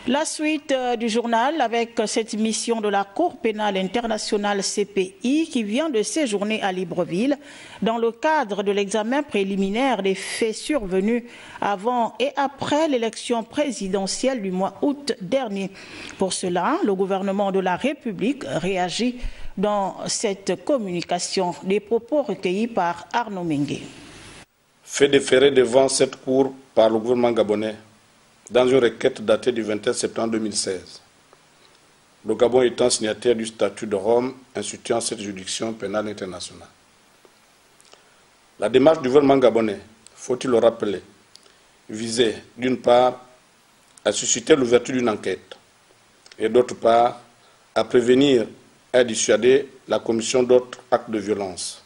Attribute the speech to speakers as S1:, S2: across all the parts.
S1: La suite du journal avec cette mission de la Cour pénale internationale CPI qui vient de séjourner à Libreville dans le cadre de l'examen préliminaire des faits survenus avant et après l'élection présidentielle du mois d'août dernier. Pour cela, le gouvernement de la République réagit dans cette communication. Des propos recueillis par Arnaud Mengue.
S2: Fait déférer devant cette Cour par le gouvernement gabonais dans une requête datée du 21 septembre 2016. Le Gabon étant signataire du statut de Rome instituant cette juridiction pénale internationale. La démarche du gouvernement gabonais, faut-il le rappeler, visait d'une part à susciter l'ouverture d'une enquête et d'autre part à prévenir et à dissuader la commission d'autres actes de violence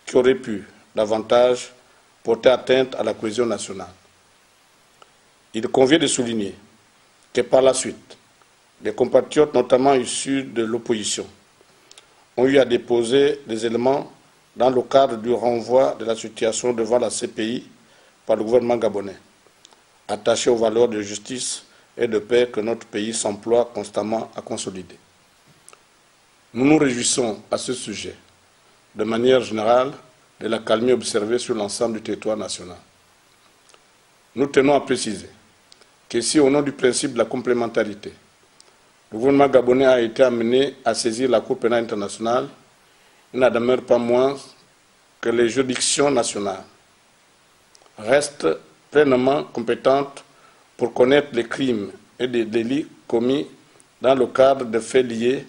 S2: qui auraient pu davantage porter atteinte à la cohésion nationale. Il convient de souligner que par la suite, des compatriotes, notamment issus de l'opposition, ont eu à déposer des éléments dans le cadre du renvoi de la situation devant la CPI par le gouvernement gabonais, attaché aux valeurs de justice et de paix que notre pays s'emploie constamment à consolider. Nous nous réjouissons à ce sujet, de manière générale, de la calmie observée sur l'ensemble du territoire national. Nous tenons à préciser que si, au nom du principe de la complémentarité, le gouvernement gabonais a été amené à saisir la Cour pénale internationale, il n'en demeure pas moins que les juridictions nationales restent pleinement compétentes pour connaître les crimes et les délits commis dans le cadre de faits liés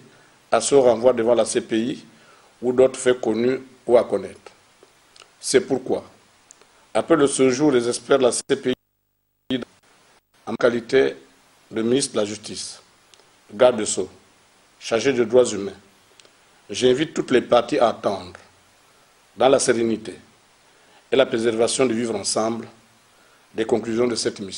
S2: à ce renvoi devant la CPI ou d'autres faits connus ou à connaître. C'est pourquoi, après le séjour des experts de la CPI, en qualité de ministre de la Justice, garde de Sceaux, chargé des droits humains, j'invite toutes les parties à attendre, dans la sérénité et la préservation du vivre ensemble, des conclusions de cette mission.